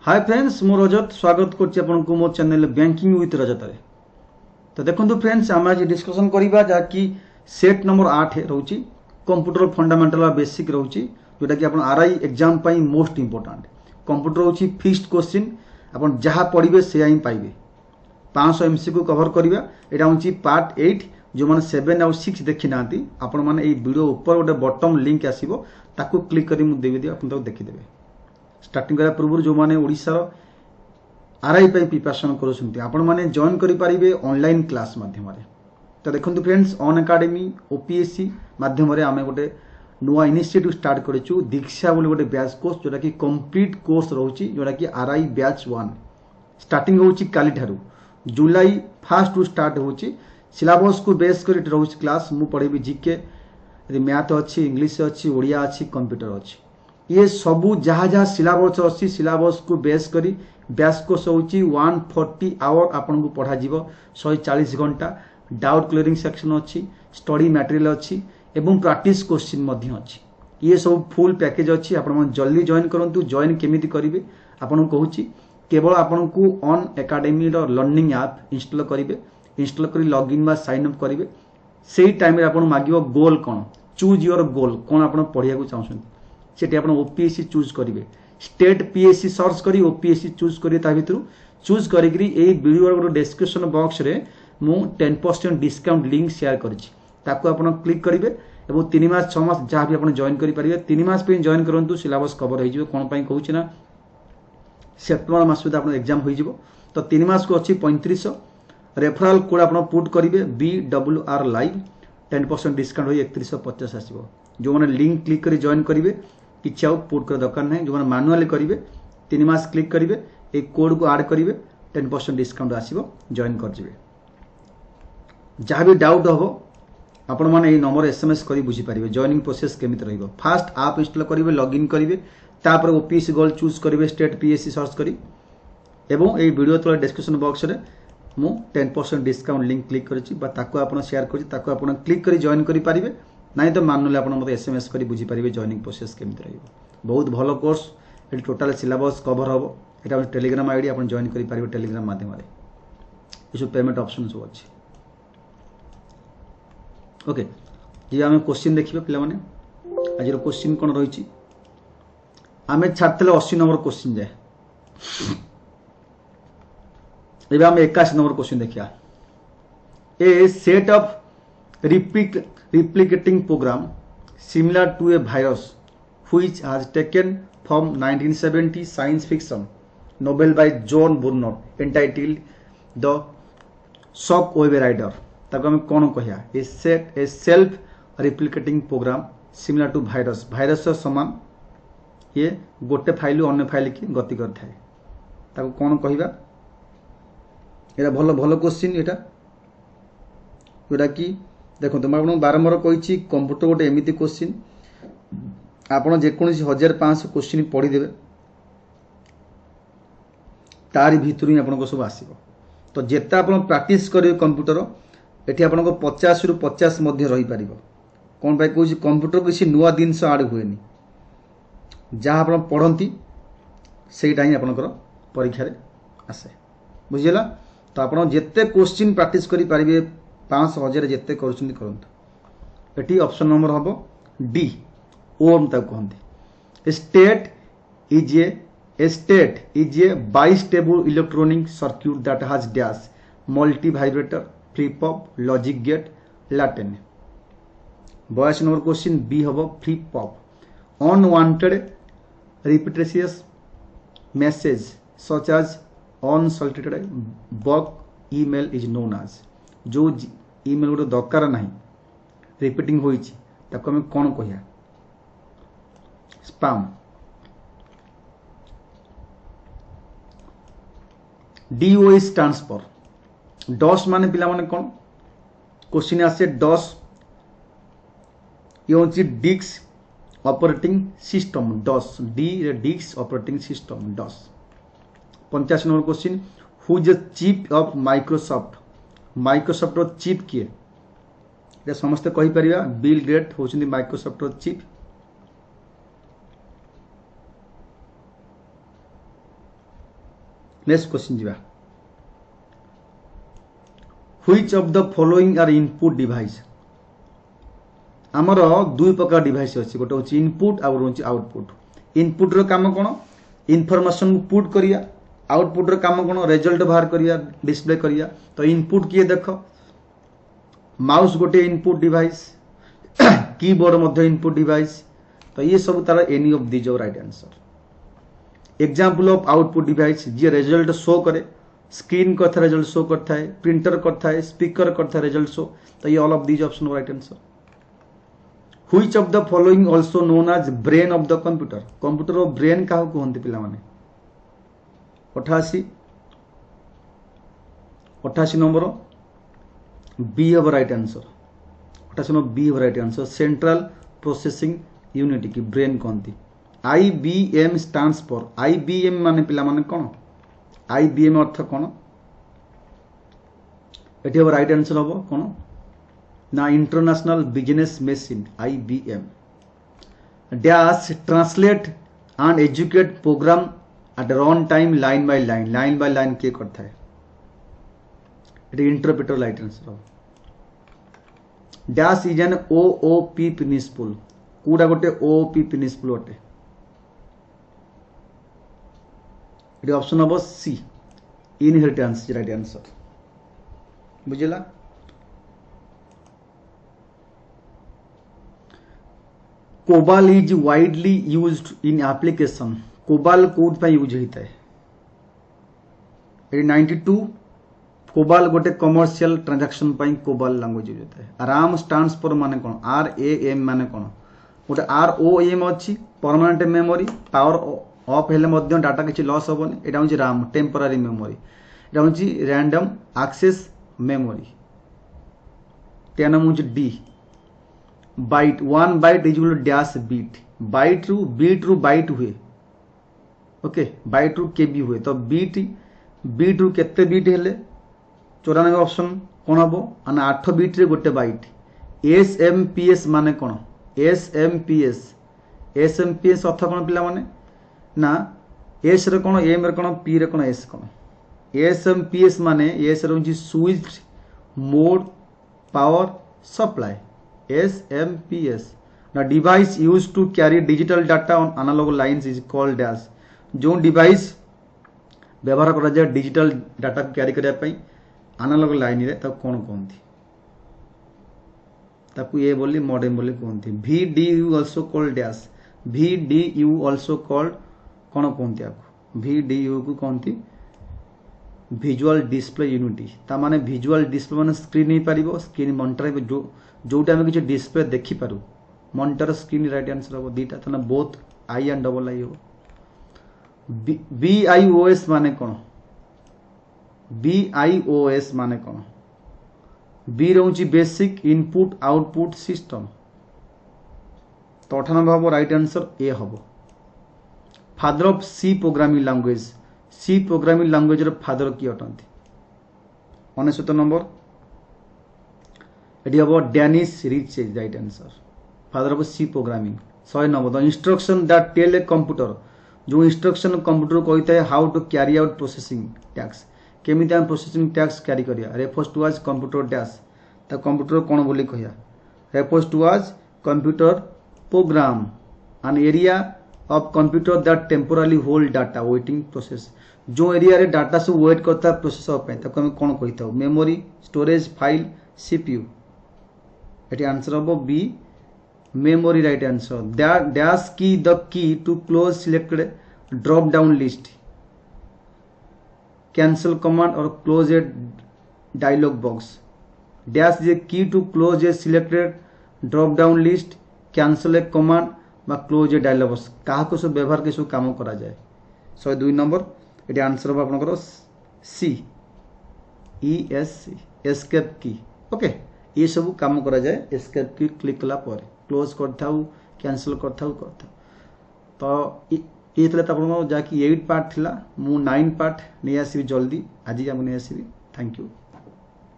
Hi friends मो रजत स्वागत करछि आपनको मो चैनल बैंकिंग विथ रजत रे। तो देखंतु फ्रेंड्स आम आज डिस्कशन करिबा जाकि सेट नंबर 8 रहउछि कंप्यूटर फंडामेंटल आ बेसिक रहउछि जोटा कि आपण आरआई एग्जाम पई मोस्ट इंपोर्टेंट कंप्यूटर रहउछि फिक्स्ड क्वेश्चन आपण जहा पढिबे सेया ही पाइबे 500 एमसीक्यू कवर करिबा। एटा होछि पार्ट 8 जो माने 7 और 6 देखि नांती आपण माने ए वीडियो ऊपर गोटे बॉटम लिंक आसीबो ताकू क्लिक करी मु देबे दि आपण ताकू देखि देबे। स्टार्टिंग करा पूर्व जो माने ओडिसा रो आरआई पई प्रिपरेशन करूछंती आपण माने जॉइन करि परिबे ऑनलाइन क्लास माध्यम रे। तो देखंतु फ्रेंड्स ऑन एकेडमी ओपीएससी माध्यम रे आमे गोटे नुवा इनिशिएटिव स्टार्ट करिछु दीक्षा बोली गोटे बैच कोर्स जोटा कि कंप्लीट कोर्स रहउची जोटा कि आरआई बैच 1 स्टार्टिंग होउची काली थारु जुलाई 1 टू स्टार्ट होउची। सिलेबस को बेस करी रहउची क्लास मु पढेबी जीके मैथ अच्छी इंग्लिश अच्छी ओडिया अच्छी कंप्यूटर अच्छी ये सबू जहाँ जहाँ सिलेबस अच्छी सिलेबस को बेस करी बैच कोर्स होउची 140 आवर आपन को पढ़ा जीवो 140 घंटा डाउट क्लियरिंग सेक्शन अच्छी स्टडी मटेरियल अच्छी एवं प्रैक्टिस क्वेश्चन मध्य अच्छी ये सब फुल पैकेज अच्छी आपण जल्दी जॉइन करंतु। जॉइन केमिति करिवे आपन कहूची केवल आपन को ऑन एकेडमी रो लर्निंग ऐप इंस्टॉल करिवे इंस्टॉल करी लॉगिन बा साइन अप करिवे सेही टाइम रे आपन मागिवो गोल कोन चूज योर गोल कोन आपन पढिया को चाहछन सेठी आपन ओपीएससी चूज करिवे स्टेट पीएससी सर्च करी ओपीएससी चूज करी ता भितरु चूज करी करी ए वीडियो रो डिस्क्रिप्शन बॉक्स रे मु 10% डिस्काउंट लिंक शेयर करछि ताको आपन क्लिक करिवे एवं 3 मास 6 मास जहाँ भी आपन जॉइन करि परिवे 3 मास पे जॉइन करंतु सिलेबस कवर होई जिवो कोन पई कहूछि ना सेप्टेम्बर मास सुधा आपन एग्जाम होई जिवो। तो 3 मास को अछि 3500 रेफरल कोड आपन पुट करिवे BWR लाइव 10% डिस्काउंट होई 3150 आसीबो। जो माने लिंक क्लिक करी जॉइन करिवे किछि आउ पुट कर दरकार नै जो माने मैनुअली करिवे 3 मास क्लिक करिवे ए कोड को ऐड करिवे 10% डिस्काउंट आसीबो जॉइन कर जिवे। जहाँ भी डाउट हो आपण माने ए नंबर एसएमएस करी बुझी परिवे जॉइनिंग प्रोसेस केमित रहइबो। फास्ट ऐप इंस्टॉल करिवे लॉगिन करिवे तापर ओपीएससी गोल चूज करिवे स्टेट पीएससी सर्च करी एवं ए वीडियो तले डिस्क्रिप्शन बॉक्स रे मु 10% डिस्काउंट लिंक क्लिक करछि बा ताको आपण शेयर करछि ताको आपण क्लिक करी जॉइन करि परिवे नहीं तो मानुले आपण मते एसएमएस करी बुझी परिवे जॉइनिंग प्रोसेस केमित रहइबो। बहुत भलो कोर्स ए टोटल सिलेबस कवर हबो एटा टेलीग्राम आईडी आपण जॉइन करि परिवे टेलीग्राम माध्यम रे इस पेमेंट ऑप्शन सब अछि। ओके जी आमे क्वेश्चन देखिबे पिला माने आज रो क्वेश्चन कोन रहिछि आमे छाड़तले 80 नंबर क्वेश्चन जाय एबे आमे 81 नंबर क्वेश्चन देखिया। A set of replicating program similar to a virus which has taken from 1970 science fiction novel by John Burnett entitled The Shockwave Rider ताको हम कोन कहया a self replicating program similar to virus virus समान ये गोटे file अन्य file की गति करता है ताको कोन कहबा एटा भलो भलो क्वेश्चन एटा जोटा कि देखो तुम आपण बारंबार कहिछि कंप्यूटर गोटे एमिति क्वेश्चन आपण जे कोनसी 1500 क्वेश्चन पढी देबे तारि भितरु ही आपण को सब आसीबो। तो जेता आपण प्रैक्टिस करिवे कंप्यूटर एठी आपण को 50 रु 50 मध्ये रही परिबो कोन भाई कहछि कंप्यूटर किसी नुवा दिनस आड हुएनी जहाँ आपण पढंती सेटा ही आपनकर परीक्षा रे आसे बुझिला। तो आपण जेते क्वेश्चन प्रैक्टिस करि परिबे 5000 जेते करछुंदी करंतु एटी ऑप्शन नंबर हबो डी ओम ता कहंती state is a bistable electronic circuit that has dash multivibrator flip flop logic gate लाटेन। 82 नंबर क्वेश्चन बी हबो flip flop unwanted repetitious message such as unsolicited bulk email is known as जो email गोटे दरकार नहीं repeating होइछि ताको हम कोन कहया spam. DOS stands for DOS माने पिला माने कोन क्वेश्चन आसे डॉस ये होछि disk operating system DOS D रे disk operating system DOS. 85 number question who is the chief of Microsoft रो चीफ किए ये समस्त कहि परिया बिल गेट होछिन माइक्रोसॉफ्ट रो चीफ। नेक्स्ट क्वेश्चन जीवा which of the following are input device आमर दुई प्रकार डिवाइस अच्छी गोटे हूँ इनपुट आउ हूँ आउटपुट इनपुट रो काम कौन इनफॉरमेशन पुट करिया आउटपुट रो काम कौन रिजल्ट बाहर करिया डिस्प्ले करिया तो इनपुट किए देख माउस गोटे इनपुट डिवाइस कीबोर्ड मध्य इनपुट डिवाइस तो ये सब तार any of these right answer example of output device जी रिजल्ट शो करे स्क्रीन करता रिजल्ट शो करता है प्रिंटर करता है स्पीकर करता है रिजल्ट शो तो ये all of these option right answer which of the following also known as brain of the computer computer रो ब्रेन का कहते पिला माने 88 नंबर बी हब राइट आंसर 88 नंबर बी हब right answer central processing unit की ब्रेन कहती IBM स्टैंड्स फॉर IBM माने पिला माने कौन IBM अर्थ कौन एटी हब राइट आंसर हम कौन ना international business machine IBM dash translate and educate program at run time line by line किए करता है ये interpreter right answer dash is an OOP principle कूड़ा गोटे OOP प्रिंसिपल अटे ये ऑप्शन हम सी इनहेरिटेंस राइट आंसर बुझला COBOL is widely used in application COBOL code पे यूज होता है 92 कोबाल गोटे कमर्शियल ट्रांजैक्शन पे कोबाल लैंग्वेज यूज होता है RAM स्टैंड्स फॉर माने कौन RAM माने कौन गोटे ROM अच्छी परमानेंट मेमोरी पावर ऑफ हेले मध्य डाटा किसी लॉस हेनी यहाँ हूँ RAM टेम्पोरारी मेमोरी यहाँ हूँ रैंडम एक्सेस मेमोरी 10 हूँ D byte 1 byte is dash bit रू बाइट हुए ओके बाइट रू केबी हुए तो बीट रू केते बीट हेले 94 ऑप्शन कौन हम आना 8 बीट रे गोटे बाइट SMPS माने कौन SMPS अर्थ कौन पिला माने ना एस रे कौन एम रे कौन पी रे कौन एस कौन SMPS माने एस रे होची switch mode power supply SMPS now device used to carry digital data on analog lines is called dash जो डिवाइस व्यवहार करा जाए डिजिटल डाटा को कैरी करने पे एनालॉग लाइन रे तब कौन कहती ताकू ये बोली मॉडेम बोली कहती VDU also called dash VDU also called कौन कहती आपको VDU को कहती विजुअल डिस्प्ले यूनिटी ता माने विजुअल डिस्प्ले माने स्क्रीन नहीं पारिबो स्क्रीन मॉनिटर जोटा आम किसी डिस्प्ले देखिपारू मॉनिटर स्क्रीन राइट आंसर हम दीटा तना both I and double I हो BIOS माने कौन BIOS माने कौन बी रोची बेसिक इनपुट आउटपुट सिस्टम तो 98 हम राइट आंसर ए हम father of C programming language रो फादर किए अटंती 69 नंबर ये हम Dennis Ritchie right answer father of C programming 100 number the instruction that tell a computer जो इंस्ट्रक्शन कंप्यूटर कहता है how to carry out processing tasks केमी आम प्रोसेसिंग टैक्स कैरी करिया रेफर्स टू आज कंप्यूटर डैश तो कंप्यूटर कौन बोली कहिया रेफर्स टू आज computer program an area of computer that temporarily hold data waiting process जो एरिया रे डाटा सब वेट करता है प्रोसेस ताको हम कौन कही था मेमोरी स्टोरेज फाइल CPU ये आंसर हम B memory right answer dash key the key to close selected drop down list cancel command or close a dialog box dash the key to close a selected drop down list cancel a command बा close a dialog box क्या सब व्यवहार के सब काम करा जाए 102 number ये आंसर हम आपनकर सी ESC एस्केप की ओके ये सब काम करा जाए एस्केप की क्लिक कला पर क्लोज करता कैंसल करता तो ये जहाँकि 8 पार्ट थिला मु 9 पार्ट नहीं आसबि जल्दी आज नहीं आसबि थैंक यू।